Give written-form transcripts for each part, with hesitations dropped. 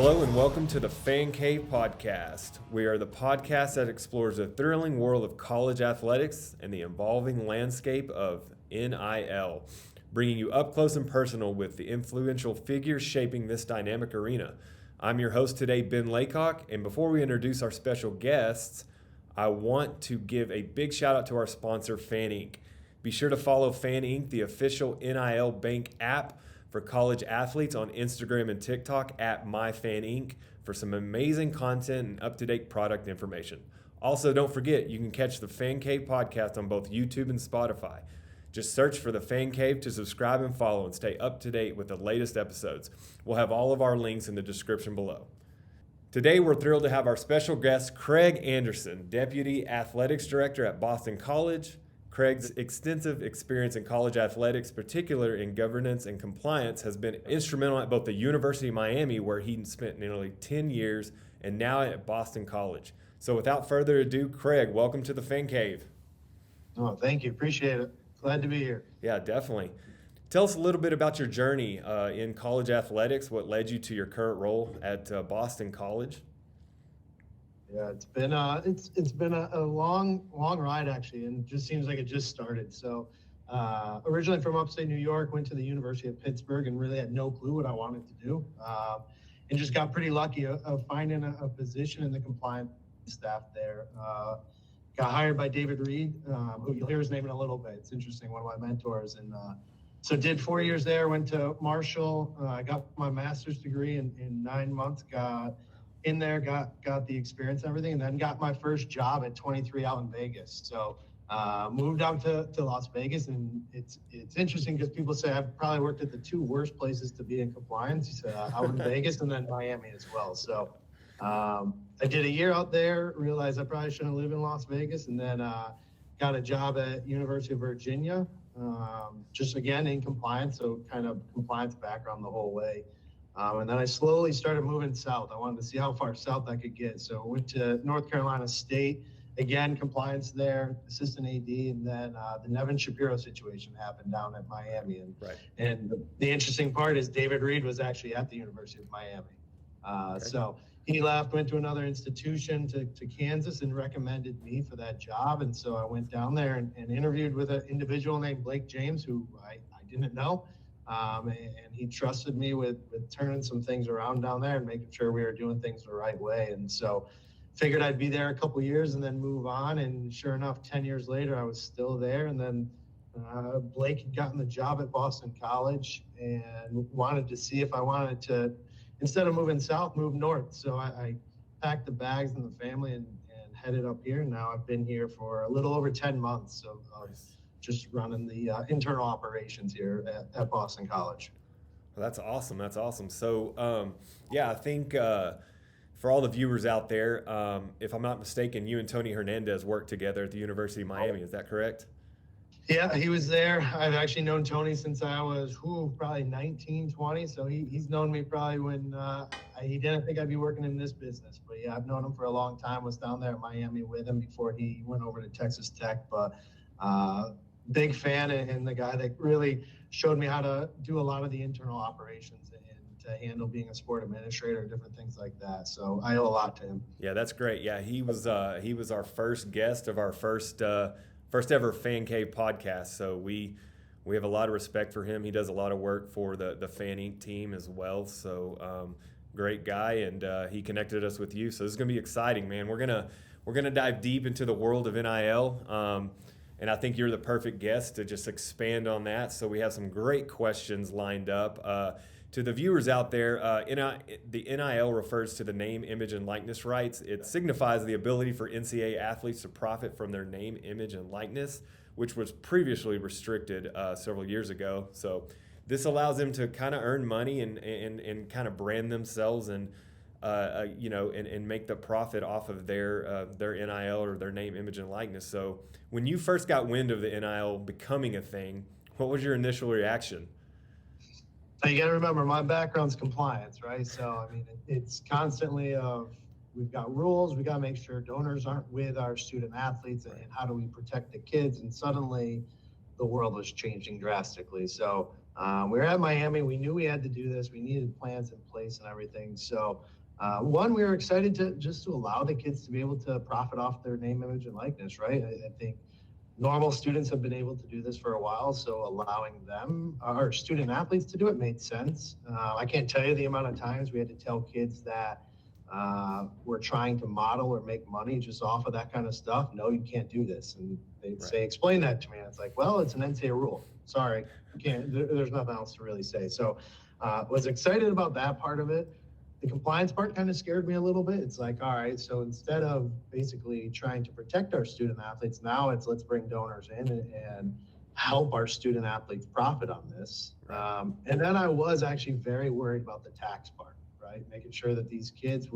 Hello and welcome to the Fan Cave Podcast. We are the podcast that explores the thrilling world of college athletics and the evolving landscape of NIL, bringing you up close and personal with the influential figures shaping this dynamic arena. I'm your host today, Ben Laycock, and before we introduce our special guests, I want to give a big shout out to our sponsor, Fan Inc. Be sure to follow Fan Inc., the official NIL bank app for college athletes, on Instagram and TikTok at MyFanInc for some amazing content and up-to-date product information. Also, don't forget, you can catch the Fan Cave podcast on both YouTube and Spotify. Just search for the Fan Cave to subscribe and follow and stay up to date with the latest episodes. We'll have all of our links in the description below. Today, we're thrilled to have our special guest, Craig Anderson, Deputy Athletics Director at Boston College. Craig's extensive experience in college athletics, particularly in governance and compliance, has been instrumental at both the University of Miami, where he spent nearly 10 years, and now at Boston College. So without further ado, Craig, welcome to the Fan Cave. Oh, thank you. Appreciate it. Glad to be here. Yeah, definitely. Tell us a little bit about your journey in college athletics, what led you to your current role at Boston College. Yeah, it's been a long ride actually, and it just seems like it just started. So, originally from upstate New York, went to the University of Pittsburgh, and really had no clue what I wanted to do, and just got pretty lucky of finding a position in the compliance staff there. Got hired by David Reed, who you'll hear his name in a little bit. It's interesting, one of my mentors, and so did 4 years there. Went to Marshall. I got my master's degree in 9 months. Got in there, got the experience and everything, and then got my first job at 23 out in Vegas. So moved out to Las Vegas, and it's interesting because people say I've probably worked at the two worst places to be in compliance, out in Vegas and then Miami as well. So I did a year out there, realized I probably shouldn't live in Las Vegas, and then got a job at University of Virginia, just again in compliance, so kind of compliance background the whole way. And then I slowly started moving south. I wanted to see how far south I could get. So I went to North Carolina State, again, compliance there, assistant AD, and then the Nevin Shapiro situation happened down at Miami. And the interesting part is David Reed was actually at the University of Miami. So he left, went to another institution to Kansas, and recommended me for that job. And so I went down there and interviewed with an individual named Blake James, who I didn't know. And he trusted me with turning some things around down there and making sure we were doing things the right way. And so figured I'd be there a couple of years and then move on. And sure enough, 10 years later, I was still there. And then Blake had gotten the job at Boston College and wanted to see if I wanted to, instead of moving south, move north. So I packed the bags and the family and headed up here. And now I've been here for a little over 10 months of just running the internal operations here at Boston College. Well, that's awesome. That's awesome. So, I think for all the viewers out there, if I'm not mistaken, you and Tony Hernandez worked together at the University of Miami. Is that correct? Yeah, he was there. I've actually known Tony since I was probably 19, 20. So he's known me probably when he didn't think I'd be working in this business. But yeah, I've known him for a long time. Was down there at Miami with him before he went over to Texas Tech. But big fan, and the guy that really showed me how to do a lot of the internal operations and to handle being a sport administrator and different things like that. So I owe a lot to him. Yeah, that's great. Yeah, he was our first guest of our first ever Fan Cave podcast. So we have a lot of respect for him. He does a lot of work for the Fan Inc. team as well. So great guy, and he connected us with you. So this is gonna be exciting, man. We're gonna dive deep into the world of NIL. And I think you're the perfect guest to just expand on that. So we have some great questions lined up. To the viewers out there, the NIL refers to the name, image, and likeness rights. It signifies the ability for NCAA athletes to profit from their name, image, and likeness, which was previously restricted several years ago. So this allows them to kind of earn money and kind of brand themselves and make the profit off of their NIL or their name, image, and likeness. So when you first got wind of the NIL becoming a thing, what was your initial reaction? You got to remember, my background's compliance, right? So, I mean, it's constantly we've got rules. We got to make sure donors aren't with our student athletes, and how do we protect the kids? And suddenly the world was changing drastically. So we were at Miami. We knew we had to do this. We needed plans in place and everything. So One, we were excited to allow the kids to be able to profit off their name, image, and likeness, right? I think normal students have been able to do this for a while, so allowing them, our student athletes, to do it made sense. I can't tell you the amount of times we had to tell kids that we're trying to model or make money just off of that kind of stuff. No, you can't do this. And they'd say, explain that to me. And it's like, well, it's an NCAA rule. Sorry, you can't, there's nothing else to really say. So was excited about that part of it. The compliance part kind of scared me a little bit. It's like, all right, so instead of basically trying to protect our student athletes, now it's let's bring donors in and help our student athletes profit on this. And then I was actually very worried about the tax part, right? Making sure that these kids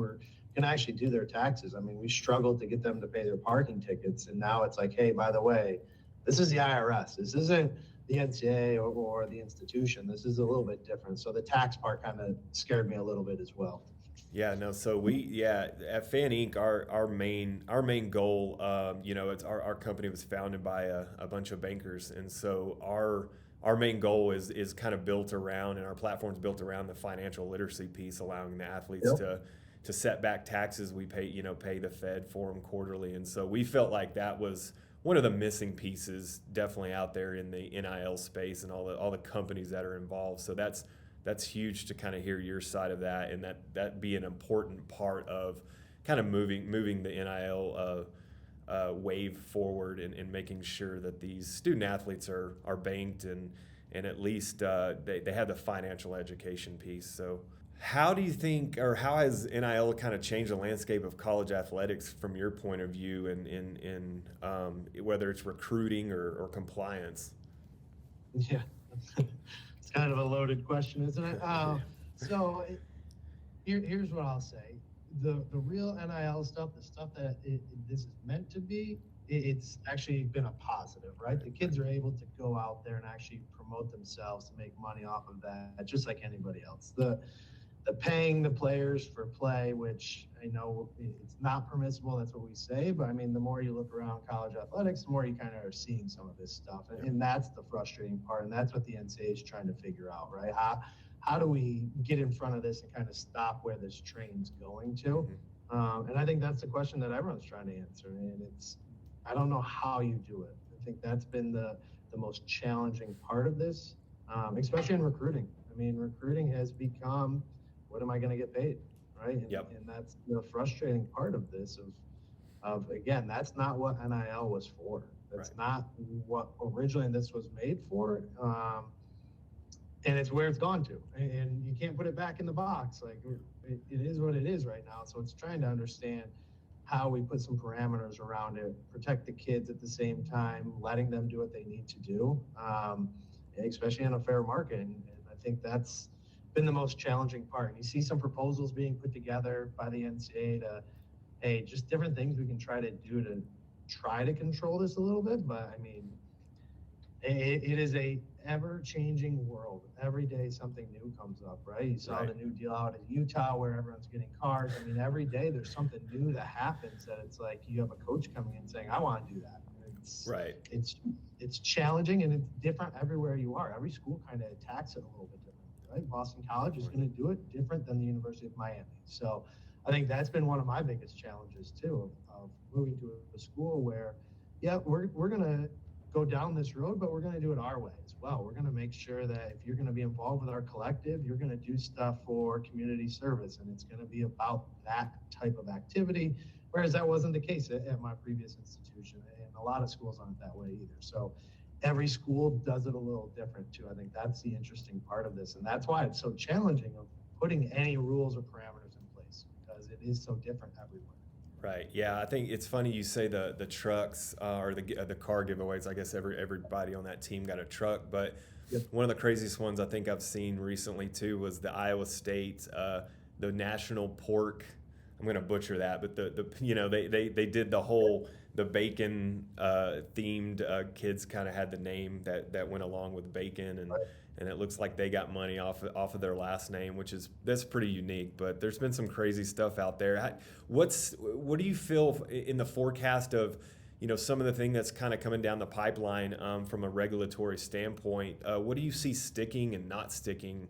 can actually do their taxes. I mean, we struggled to get them to pay their parking tickets. And now it's like, hey, by the way, this is the IRS. This isn't the NCAA or the institution. This is a little bit different. So the tax part kind of scared me a little bit as well. Yeah, no. So at Fan Inc, our main goal, it's our company was founded by a bunch of bankers, and so our main goal is kind of built around, and our platform's built around the financial literacy piece, allowing the athletes to set back taxes. We pay the Fed for them quarterly, and so we felt like that was one of the missing pieces definitely out there in the NIL space and all the companies that are involved. So that's huge to kind of hear your side of that, and that be an important part of kind of moving the NIL wave forward and making sure that these student athletes are banked and at least they have the financial education piece. So how do you think, or how has NIL kind of changed the landscape of college athletics from your point of view, in whether it's recruiting or compliance? Yeah, it's kind of a loaded question, isn't it? So here's what I'll say. The real NIL stuff, the stuff that this is meant to be, it's actually been a positive, right? The kids are able to go out there and actually promote themselves to make money off of that, just like anybody else. The paying the players for play, which I know it's not permissible, that's what we say, but I mean, the more you look around college athletics, the more you kind of are seeing some of this stuff. And that's the frustrating part, and that's what the NCAA is trying to figure out, right? How do we get in front of this and kind of stop where this train's going to? And I think that's the question that everyone's trying to answer, and I don't know how you do it. I think that's been the most challenging part of this, especially in recruiting. I mean, recruiting has become, what am I going to get paid, right? And that's the frustrating part of this. Of again, that's not what NIL was for. That's not what originally this was made for. And it's where it's gone to, and you can't put it back in the box. Like it is what it is right now. So it's trying to understand how we put some parameters around it, protect the kids at the same time, letting them do what they need to do, especially in a fair market. And I think that's been the most challenging part. You see some proposals being put together by the NCAA to, hey, just different things we can try to do to try to control this a little bit. But I mean, it is a ever-changing world. Every day something new comes up, right? You saw the new deal out in Utah where everyone's getting cars. I mean, every day there's something new that happens that it's like you have a coach coming in saying, I want to do that. It's challenging, and it's different everywhere you are. Every school kind of attacks it a little bit different, right? Boston College is going to do it different than the University of Miami. So I think that's been one of my biggest challenges too, of moving to a school where, we're going to go down this road, but we're going to do it our way as well. We're going to make sure that if you're going to be involved with our collective, you're going to do stuff for community service, and it's going to be about that type of activity, whereas that wasn't the case at my previous institution, and a lot of schools aren't that way either. So every school does it a little different too. I think that's the interesting part of this, and that's why it's so challenging of putting any rules or parameters in place, because it is so different everywhere. Right. Yeah, I think it's funny you say the trucks or the car giveaways. I guess everybody on that team got a truck, but one of the craziest ones I think I've seen recently too was the Iowa State the National Pork. I'm going to butcher that, but they did the whole bacon themed kids kind of had the name that went along with bacon, and it looks like they got money off of their last name, that's pretty unique. But there's been some crazy stuff out there. What do you feel in the forecast of some of the thing that's kind of coming down the pipeline from a regulatory standpoint? What do you see sticking and not sticking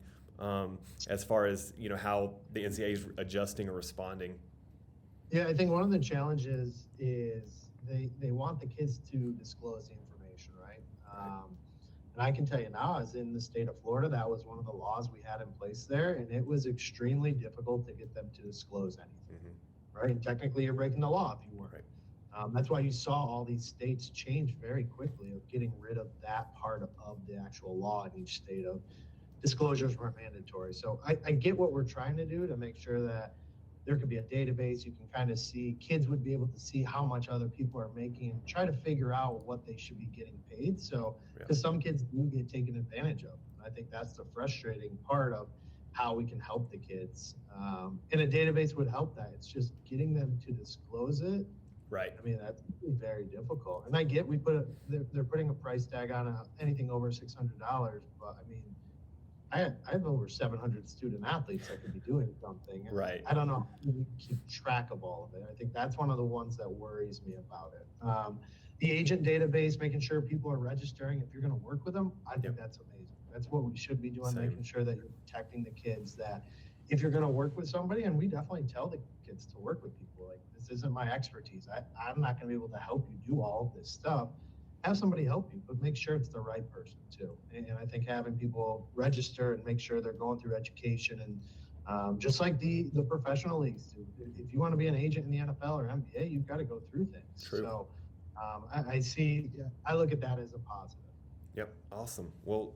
as far as how the NCAA is adjusting or responding? Yeah, I think one of the challenges is they want the kids to disclose the information, right? And I can tell you now, as in the state of Florida, that was one of the laws we had in place there, and it was extremely difficult to get them to disclose anything, right? And technically, you're breaking the law if you weren't. Right. That's why you saw all these states change very quickly of getting rid of that part of the actual law in each state of disclosures weren't mandatory. So I get what we're trying to do to make sure that there could be a database you can kind of see. Kids would be able to see how much other people are making and try to figure out what they should be getting paid. So, because some kids do get taken advantage of. And I think that's the frustrating part of how we can help the kids. And a database would help that. It's just getting them to disclose it. Right. I mean, that's very difficult. And I get they're putting a price tag on anything over $600, but I mean, I have over 700 student athletes that could be doing something. And right. I don't know how we keep track of all of it. I think that's one of the ones that worries me about it. The agent database, making sure people are registering if you're going to work with them, I think that's amazing. That's what we should be doing, making sure that you're protecting the kids, that if you're going to work with somebody, and we definitely tell the kids to work with people, like, this isn't my expertise. I'm not going to be able to help you do all of this stuff. Have somebody help you, but make sure it's the right person too. And I think having people register and make sure they're going through education, and just like the professional leagues do. If you want to be an agent in the NFL or NBA, you've got to go through things. True. So I look at that as a positive. Yep. Awesome. Well,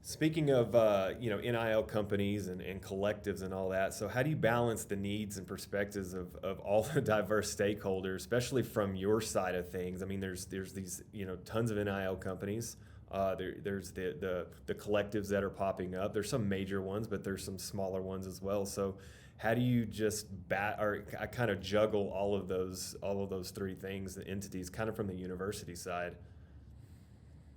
speaking of NIL companies and collectives and all that, so how do you balance the needs and perspectives of all the diverse stakeholders, especially from your side of things? I mean, there's these tons of NIL companies. There's the collectives that are popping up. There's some major ones, but there's some smaller ones as well. So how do you just kind of juggle all of those three things, the entities, kind of from the university side?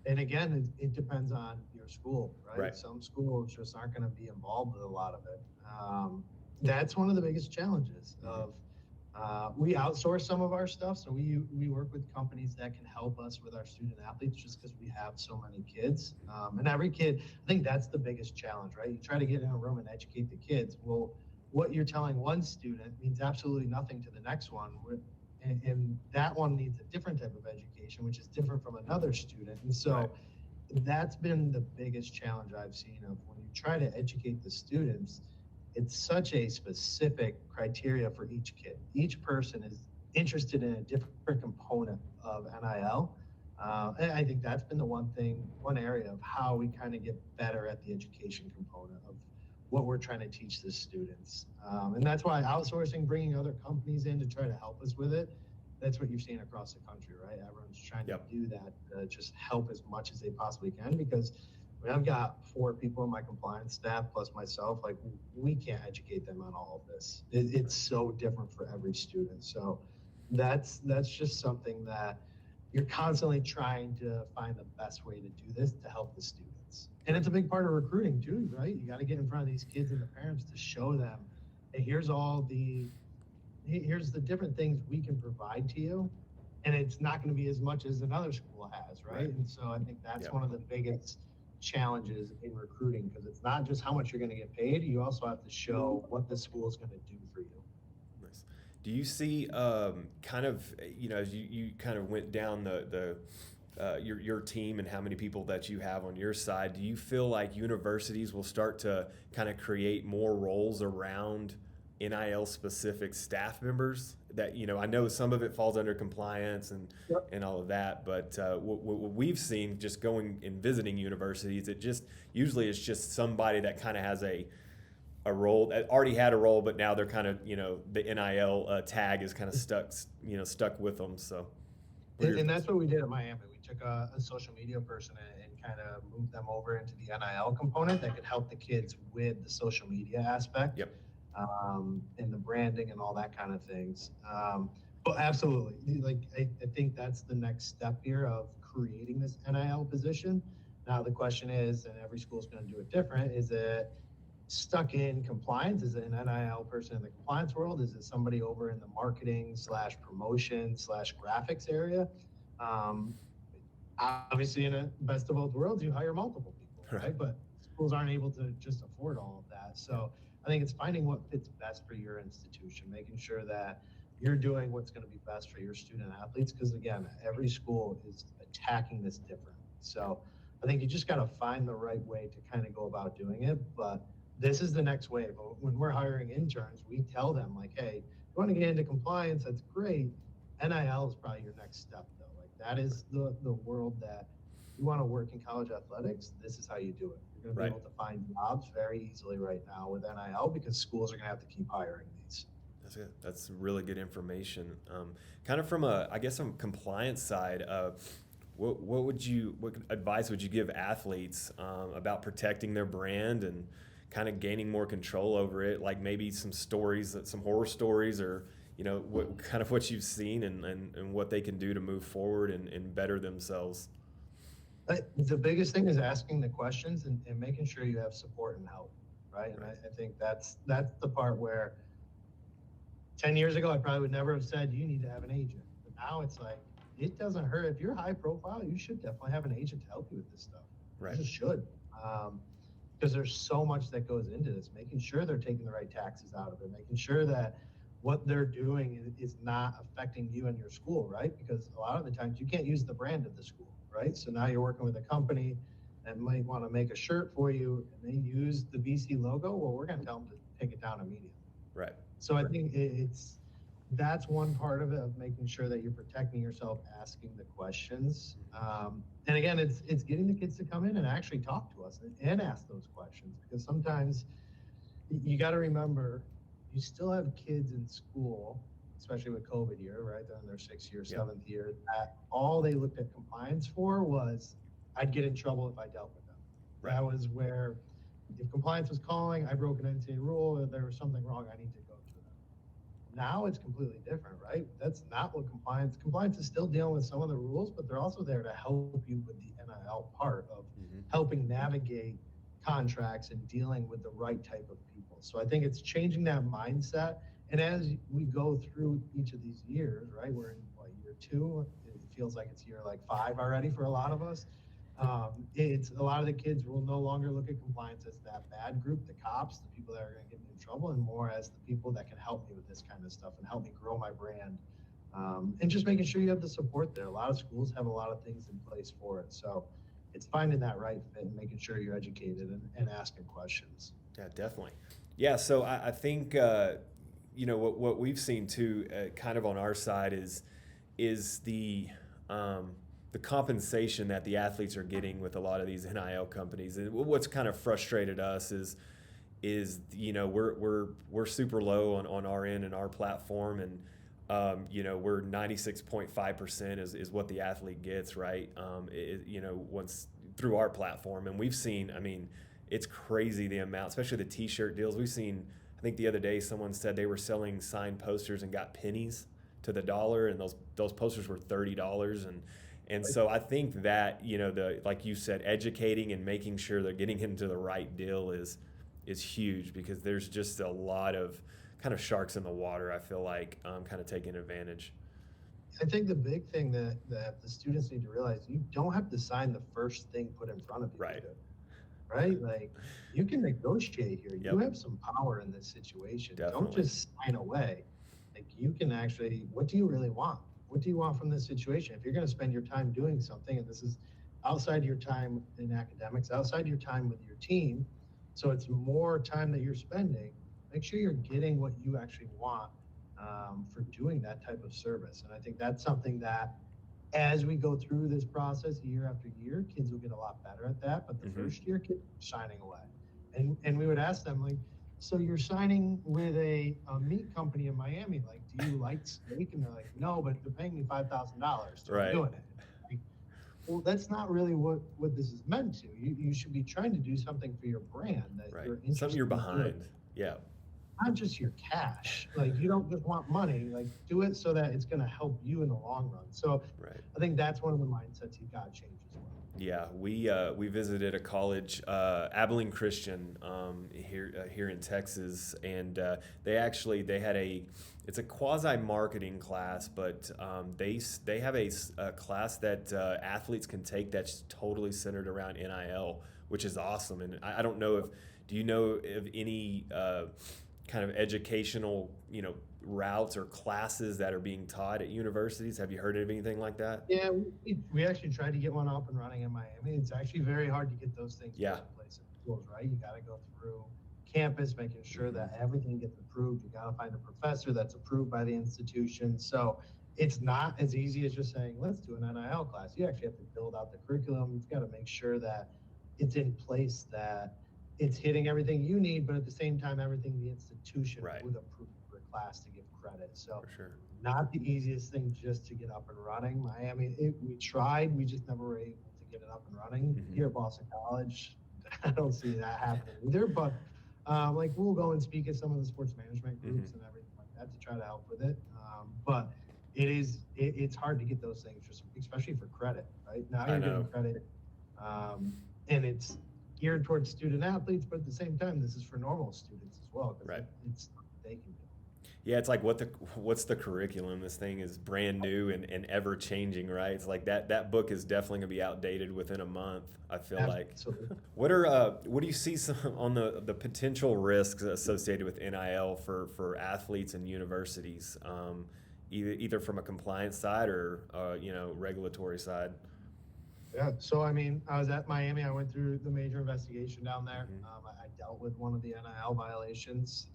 And again, it depends on your school, right? Right. Some schools just aren't going to be involved with a lot of it. That's one of the biggest challenges of, we outsource some of our stuff. So we work with companies that can help us with our student athletes just because we have so many kids. And every kid, I think that's the biggest challenge, right? You try to get in a room and educate the kids. Well, what you're telling one student means absolutely nothing to the next one. And that one needs a different type of education, which is different from another student. And so that's been the biggest challenge I've seen of when you try to educate the students, it's such a specific criteria for each kid. Each person is interested in a different component of NIL. And I think that's been the one area of how we kind of get better at the education component of what we're trying to teach the students. And that's why outsourcing, bringing other companies in to try to help us with it, that's what you're seeing across the country, right? Everyone's trying to do that, just help as much as they possibly can, because I've got 4 people in my compliance staff plus myself. Like, we can't educate them on all of this. It's so different for every student. So that's just something that you're constantly trying to find the best way to do this to help the students. And it's a big part of recruiting too, right? You got to get in front of these kids and the parents to show them, hey, here's the different things we can provide to you. And it's not going to be as much as another school has, right? And so I think that's one of the biggest challenges in recruiting, because it's not just how much you're going to get paid. You also have to show what the school is going to do for you. Nice. Do you see kind of, as you kind of went down your team and how many people that you have on your side, do you feel like universities will start to kind of create more roles around NIL specific staff members? That, I know some of it falls under compliance and all of that, but what we've seen just going and visiting universities, it just usually it's just somebody that kind of has a role, that already had a role, but now they're kind of, the NIL tag is kind of stuck with them. So, and that's what we did at Miami. We took a social media person and kind of moved them over into the NIL component that could help the kids with the social media aspect. And the branding and all that kind of things. But absolutely, like I think that's the next step here of creating this NIL position. Now the question is, and every school is going to do it different, is it stuck in compliance? Is it an NIL person in the compliance world? Is it somebody over in the marketing / promotion / graphics area? Obviously, in a best of both worlds, you hire multiple people, right? But schools aren't able to just afford all of that. So I think it's finding what fits best for your institution, making sure that you're doing what's going to be best for your student athletes. Because again, every school is attacking this different. So I think you just got to find the right way to kind of go about doing it. But this is the next wave. When we're hiring interns, we tell them like, hey, you want to get into compliance, that's great. NIL is probably your next step though. Like that is the world that you want to work in college athletics. This is how you do it. You're going to be able to find jobs very easily right now with NIL because schools are going to have to keep hiring these. That's good. That's really good information. Kind of from I guess from compliance side, what advice would you give athletes about protecting their brand and kind of gaining more control over it? Like maybe some horror stories, or what you've seen and what they can do to move forward and better themselves. The biggest thing is asking the questions and making sure you have support and help, right? And I think that's the part where 10 years ago, I probably would never have said you need to have an agent. But now it's like, it doesn't hurt. If you're high profile, you should definitely have an agent to help you with this stuff. Right. You just should. Because there's so much that goes into this, making sure they're taking the right taxes out of it, making sure that what they're doing is not affecting you and your school, right? Because a lot of the times you can't use the brand of the school, right? So now you're working with a company that might want to make a shirt for you and they use the BC logo. Well, we're going to tell them to take it down immediately. Right. So I think that's one part of it, of making sure that you're protecting yourself, asking the questions. And again, it's getting the kids to come in and actually talk to us and ask those questions, because sometimes you got to remember, you still have kids in school, especially with COVID year, right? They're in their 6th year, 7th year, that all they looked at compliance for was, I'd get in trouble if I dealt with them. Right. That was where, if compliance was calling, I broke an NCAA rule, or there was something wrong, I need to go to them. Now it's completely different, right? That's not what compliance is still dealing with some of the rules, but they're also there to help you with the NIL part of helping navigate contracts and dealing with the right type of people. So I think it's changing that mindset. And as we go through each of these years, right, we're in year 2, it feels like it's year 5 already for a lot of us. It's a lot of the kids will no longer look at compliance as that bad group, the cops, the people that are going to get me in trouble, and more as the people that can help me with this kind of stuff and help me grow my brand. And just making sure you have the support there. A lot of schools have a lot of things in place for it. So it's finding that right fit and making sure you're educated and asking questions. Yeah, definitely. Yeah, so I think, what we've seen too, kind of on our side is the compensation that the athletes are getting with a lot of these NIL companies. And what's kind of frustrated us is we're super low on our end and our platform, and we're 96.5% is what the athlete gets, right? Once through our platform, and we've seen, it's crazy the amount, especially the T-shirt deals we've seen. I think the other day someone said they were selling signed posters and got pennies to the dollar, and those posters were $30, and so I think that like you said, educating and making sure they're getting into the right deal is huge, because there's just a lot of kind of sharks in the water, I feel like, kind of taking advantage. I think the big thing that the students need to realize, you don't have to sign the first thing put in front of you. Right. Right? Like, you can negotiate here. Yep. You have some power in this situation. Definitely. Don't just sign away. Like, you can actually, what do you really want? What do you want from this situation? If you're going to spend your time doing something, and this is outside your time in academics, outside your time with your team, so it's more time that you're spending, make sure you're getting what you actually want for doing that type of service. And I think that's something that, as we go through this process year after year, kids will get a lot better at that. But the first year, kids are signing away. And we would ask them, like, so you're signing with a meat company in Miami, like, do you like steak? And they're like, no, but they're paying me $5,000, so I'm doing it. Like, well, that's not really what this is meant to. You should be trying to do something for your brand that you're interested something you're behind. Yeah. Not just your cash. Like, you don't just want money. Like, do it so that it's going to help you in the long run. So I think that's one of the mindsets you've got to change as well. Yeah, we visited a college, Abilene Christian, here in Texas, and they had it's a quasi marketing class, but they have a class that athletes can take that's totally centered around NIL, which is awesome. And I don't know do you know of any kind of educational, routes or classes that are being taught at universities? Have you heard of anything like that? Yeah, we actually tried to get one up and running in Miami. It's actually very hard to get those things Yeah. in place in schools, right? You got to go through campus, making sure that everything gets approved. You got to find a professor that's approved by the institution. So it's not as easy as just saying, let's do an NIL class. You actually have to build out the curriculum. You've got to make sure that it's in place, that it's hitting everything you need, but at the same time, everything the institution Right. would approve for a class to give credit. So For sure. not the easiest thing just to get up and running. Miami, we tried, we just never were able to get it up and running. Here at Boston College, I don't see that happening either, but like we'll go and speak at some of the sports management groups and everything like that to try to help with it. But it's hard to get those things, just especially for credit, right? Now you're getting credit, and it's geared towards student athletes, but at the same time, this is for normal students as well. Right. It's they can do. Yeah, it's like what's the curriculum? This thing is brand new and ever changing, right? It's like that book is definitely gonna be outdated within a month, I feel Absolutely. like. What do you see on the potential risks associated with NIL for athletes and universities, either from a compliance side or regulatory side? Yeah. So, I mean, I was at Miami. I went through the major investigation down there. I dealt with one of the NIL violations.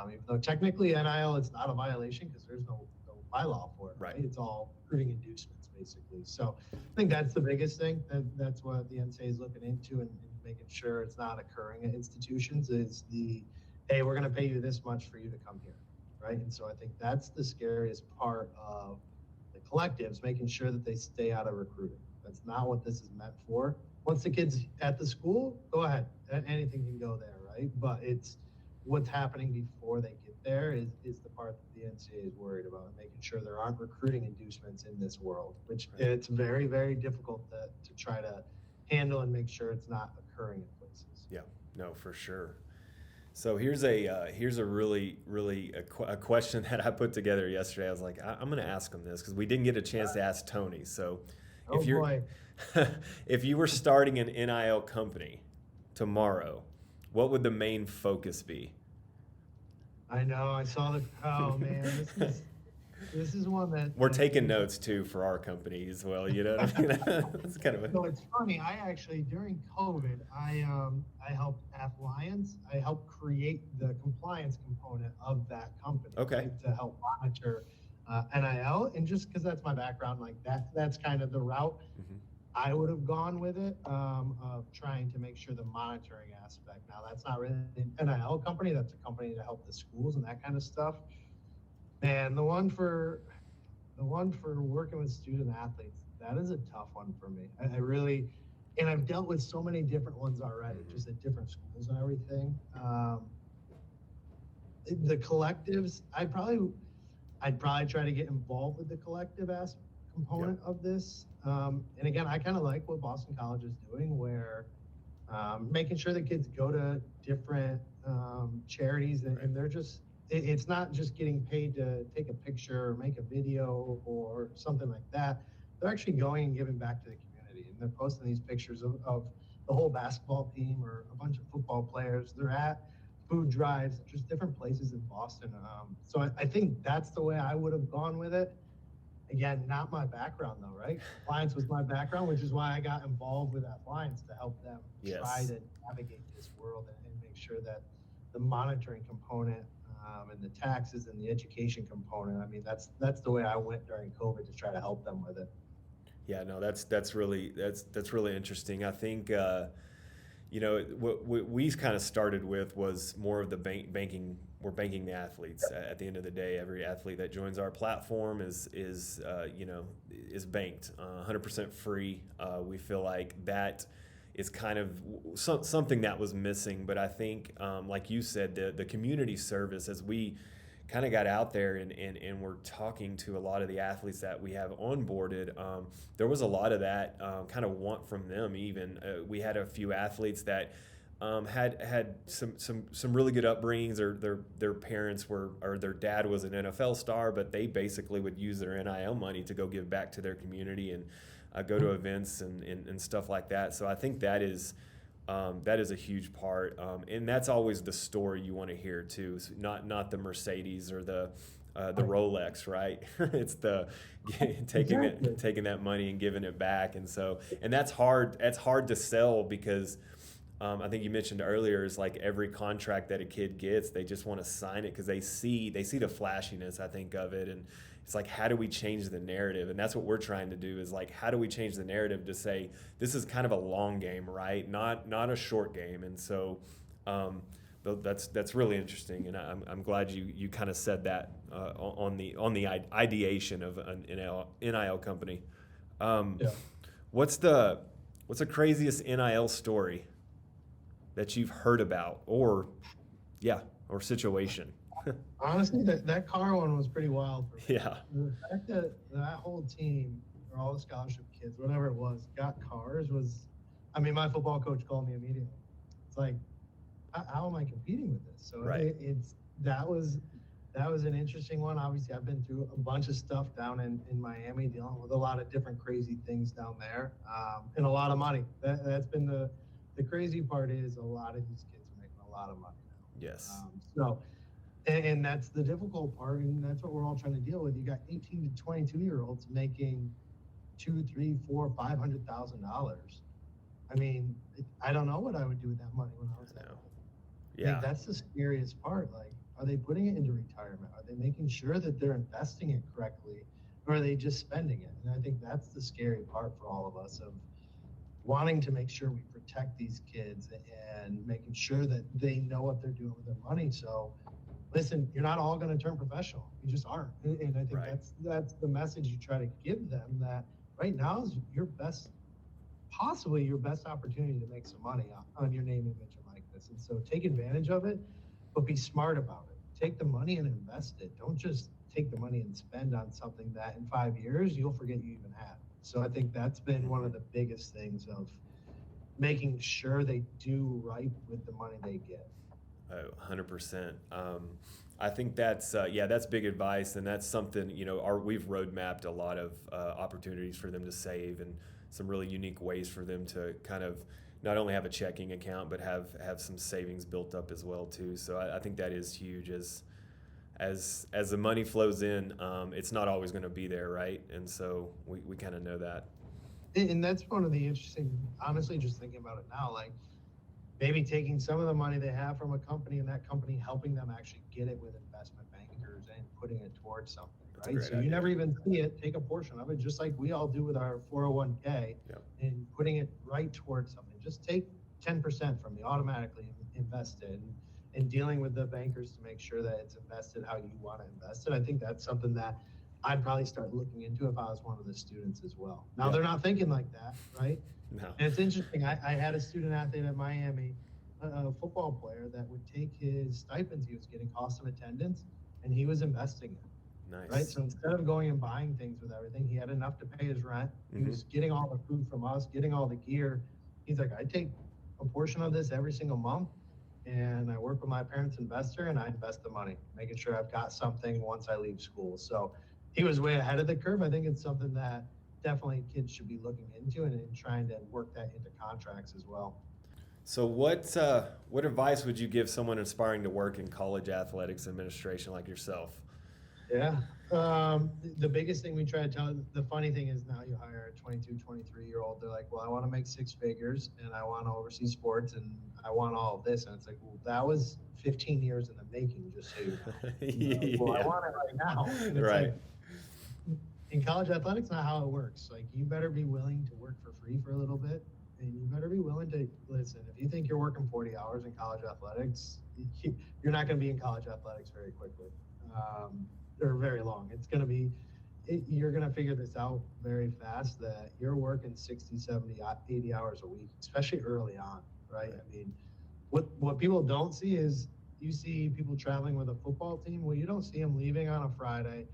Even though technically NIL, it's not a violation because there's no bylaw for it. Right. It's all recruiting inducements, basically. So I think that's the biggest thing. That's what the NCAA is looking into and making sure it's not occurring at institutions is hey, we're going to pay you this much for you to come here. Right. And so I think that's the scariest part of the collectives, making sure that they stay out of recruiting. That's not what this is meant for. Once the kid's at the school, go ahead. Anything can go there, right? But it's what's happening before they get there is the part that the NCAA is worried about, making sure there aren't recruiting inducements in this world, which it's very, very difficult to try to handle and make sure it's not occurring in places. Yeah, no, for sure. So here's a really a question that I put together yesterday. I was like, I'm going to ask him this because we didn't get a chance to ask Tony. So if you were starting an NIL company tomorrow, what would the main focus be? I know. I saw oh man, this is one that we're taking notes too for our company as well. You know what I mean? It's kind of No, it's funny. I actually during COVID, I helped Alliance. I helped create the compliance component of that company. Okay. Right, to help monitor NIL, and just because that's my background, like that's kind of the route I would have gone with it, of trying to make sure the monitoring aspect. Now that's not really an NIL company. That's a company to help the schools and that kind of stuff. And the one for working with student athletes, that is a tough one for me. I really, and I've dealt with so many different ones already, just at different schools and everything. The collectives, I'd probably try to get involved with the collective component of this. And again, I kind of like what Boston College is doing, where making sure the kids go to different charities and they're just, it's not just getting paid to take a picture or make a video or something like that. They're actually going and giving back to the community, and they're posting these pictures of the whole basketball team or a bunch of football players. They're at food drives, just different places in Boston. So I think that's the way I would have gone with it. Again, not my background though, right? Compliance was my background, which is why I got involved with Alliance to help them try to navigate this world and make sure that the monitoring component and the taxes and the education component. I mean, that's the way I went during COVID to try to help them with it. Yeah, no, that's really interesting. I think what we kind of started with was more of the banking. We're banking the athletes. At the end of the day, every athlete that joins our platform is banked 100% free. We feel like that is kind of something that was missing. But I think, like you said, the community service, as we kind of got out there and we're talking to a lot of the athletes that we have onboarded, there was a lot of that kind of want from them. Even we had a few athletes that had some really good upbringings, or their parents or their dad was an NFL star, but they basically would use their NIL money to go give back to their community and go to events and stuff like that. So I think that is That is a huge part, and that's always the story you want to hear too. So not the Mercedes or the Rolex, right? It's the taking that money and giving it back, and that's hard. That's hard to sell because I think you mentioned earlier is like every contract that a kid gets, they just want to sign it because they see the flashiness, I think, of it, and it's like, how do we change the narrative? And that's what we're trying to do is like, how do we change the narrative to say this is kind of a long game, right? Not a short game. And so that's really interesting, and I'm glad you kind of said that on the ideation of an NIL company. What's the craziest NIL story that you've heard about, or situation? Honestly, that car one was pretty wild for me. Yeah. The fact that whole team, or all the scholarship kids, whatever it was, got cars was, I mean, my football coach called me immediately. It's like, how am I competing with this? So right. That was an interesting one. Obviously, I've been through a bunch of stuff down in Miami, dealing with a lot of different crazy things down there, and a lot of money. That's been the crazy part is a lot of these kids are making a lot of money now. Yes. And that's the difficult part, and that's what we're all trying to deal with. You got 18 to 22-year-olds making $200,000, $300,000, $400,000, $500,000. I mean, I don't know what I would do with that money when I was that old. Yeah. I think that's the scariest part. Like, are they putting it into retirement? Are they making sure that they're investing it correctly, or are they just spending it? And I think that's the scary part for all of us, of wanting to make sure we protect these kids and making sure that they know what they're doing with their money. So, listen, you're not all going to turn professional. You just aren't. And I think that's the message you try to give them, that right now is possibly your best opportunity to make some money on your name, image, and likeness. And so take advantage of it, but be smart about it. Take the money and invest it. Don't just take the money and spend on something that in 5 years you'll forget you even had. So I think that's been one of the biggest things of making sure they do right with the money they get. 100%. I think that's big advice, and that's something, we've roadmapped a lot of opportunities for them to save, and some really unique ways for them to kind of not only have a checking account but have some savings built up as well too. So I think that is huge. As the money flows in, it's not always going to be there, right? And so we kind of know that. And that's one of the interesting, honestly, just thinking about it now, like maybe taking some of the money they have from a company, and that company helping them actually get it with investment bankers and putting it towards something, right? So you never even see it. Take a portion of it, just like we all do with our 401k, and putting it right towards something. Just take 10% from me, automatically invest it, and dealing with the bankers to make sure that it's invested how you want to invest it. I think that's something that I'd probably start looking into if I was one of the students as well. Now, they're not thinking like that, right? No. And it's interesting. I had a student athlete at Miami, a football player, that would take his stipends he was getting, cost of attendance, and he was investing it. Nice. Right? So instead of going and buying things with everything, he had enough to pay his rent. He was getting all the food from us, getting all the gear. He's like, I take a portion of this every single month, and I work with my parents' investor, and I invest the money, making sure I've got something once I leave school. So he was way ahead of the curve. I think it's something that definitely kids should be looking into and trying to work that into contracts as well. So what advice would you give someone aspiring to work in college athletics administration like yourself? Yeah. The biggest thing we try to tell, the funny thing is now you hire a 22, 23-year-old, they're like, well, I want to make six figures, and I want to oversee sports, and I want all of this. And it's like, well, that was 15 years in the making, just so you know. Well, I want it right now. And it's like, in college athletics, not how it works. Like, you better be willing to work for free for a little bit, and you better be willing to listen. If you think you're working 40 hours in college athletics, you're not going to be in college athletics very quickly, or very long. It's going to be, you're going to figure this out very fast, that you're working 60, 70, 80 hours a week, especially early on, right? I mean, what people don't see is, you see people traveling with a football team. Well, you don't see them leaving on a Friday,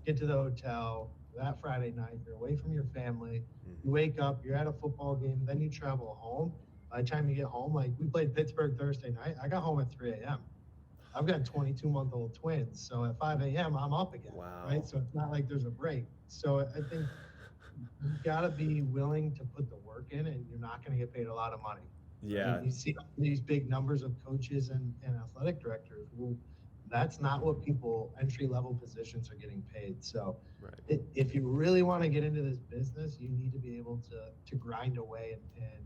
get to the hotel that Friday night, you're away from your family, you wake up, you're at a football game, then you travel home. By the time you get home, like we played Pittsburgh Thursday night, I got home at 3 a.m. I've got 22-month-old twins, so at 5 a.m. I'm up again, right? So it's not like there's a break. So I think you gotta be willing to put the work in, and you're not gonna get paid a lot of money. Yeah. And you see these big numbers of coaches and athletic directors. Well, that's not what entry-level positions are getting paid. So Right. if you really want to get into this business, you need to be able to grind away and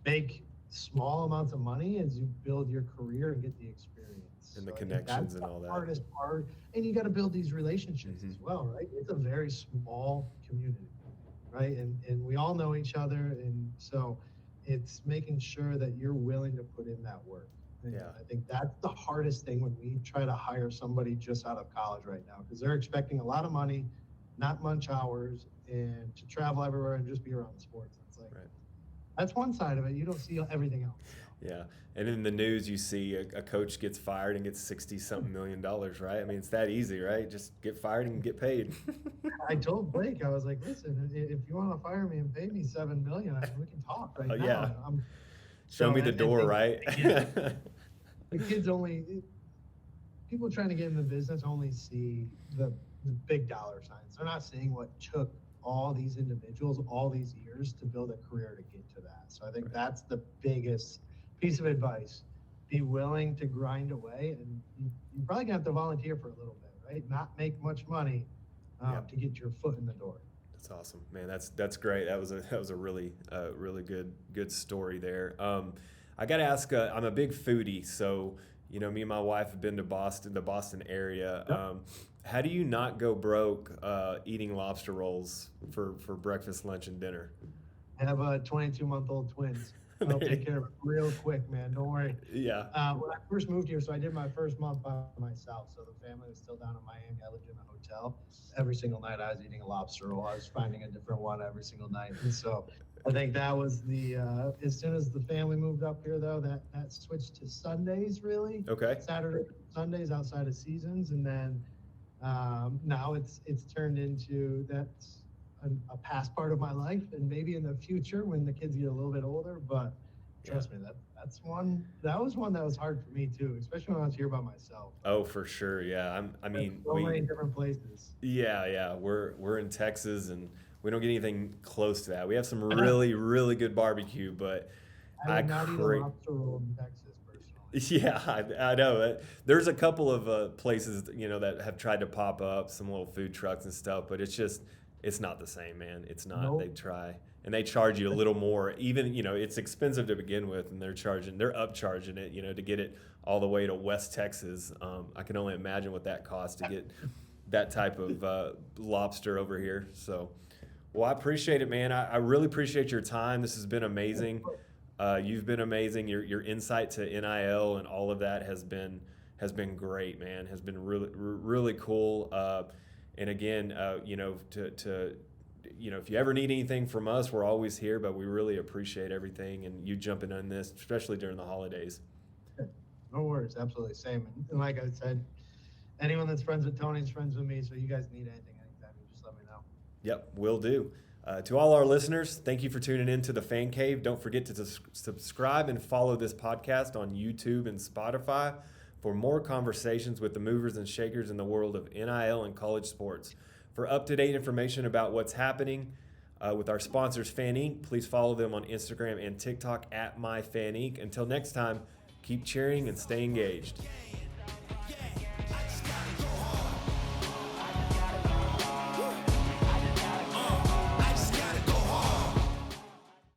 make small amounts of money as you build your career and get the experience. And the So connections and all that's that. the hardest part. And you got to build these relationships as well, right? It's a very small community, right? And we all know each other. And so it's making sure that you're willing to put in that work. And Yeah. I think that's the hardest thing when we try to hire somebody just out of college right now, because they're expecting a lot of money, not much hours, and to travel everywhere and just be around sports. It's like, Right. that's one side of it. You don't see everything else. Yeah. And in the news, you see a coach gets fired and gets 60-something million dollars, right? I mean, it's that easy, right? Just get fired and get paid. I told Blake, I was like, listen, if you want to fire me and pay me $7 million, we can talk right now. Yeah. Show So, me the and door, right? the kids people trying to get in the business only see the big dollar signs. They're not seeing what took all these individuals all these years to build a career to get to that. So I think that's the biggest piece of advice. Be willing to grind away, and you're probably gonna have to volunteer for a little bit, right? Not make much money to get your foot in the door. That's awesome, man. That's great. That was a really good story there. I got to ask. I'm a big foodie, so me and my wife have been to the Boston area. Yep. How do you not go broke eating lobster rolls for breakfast, lunch, and dinner? I have 22-month-old twins. I'll take care of it real quick, man. Don't worry. Yeah. When I first moved here, so I did my first month by myself. So the family was still down in Miami. I lived in a hotel. Every single night I was eating a lobster roll. I was finding a different one every single night. And so I think that was as soon as the family moved up here, though, that switched to Sundays, really. Okay. Saturday, Sundays outside of seasons. And then now it's turned into that's a past part of my life, and maybe in the future when the kids get a little bit older. But trust me, that was one that was hard for me too, especially when I was here by myself. Oh, for sure. Yeah. I mean, so many different places. Yeah. We're in Texas, and we don't get anything close to that. We have some really good barbecue, but I would not eat a lobster roll in Texas personally. Yeah, I know. There's a couple of places that have tried to pop up some little food trucks and stuff, but it's not the same, man. It's not. Nope. They try, and they charge you a little more. Even it's expensive to begin with, and they're upcharging it, to get it all the way to West Texas. I can only imagine what that costs to get that type of lobster over here. So, well, I appreciate it, man. I really appreciate your time. This has been amazing. You've been amazing. Your insight to NIL and all of that has been great, man. Has been really cool. And again, if you ever need anything from us, we're always here. But we really appreciate everything and you jumping on this, especially during the holidays. No worries, absolutely same. And like I said, anyone that's friends with Tony's friends with me. So you guys need anything anytime, you just let me know. Yep, will do. To all our listeners, thank you for tuning in to the Fan Cave. Don't forget to subscribe and follow this podcast on YouTube and Spotify for more conversations with the movers and shakers in the world of NIL and college sports. For up-to-date information about what's happening with our sponsors, Fan Inc., please follow them on Instagram and TikTok @MyFanInc. Until next time, keep cheering and stay engaged.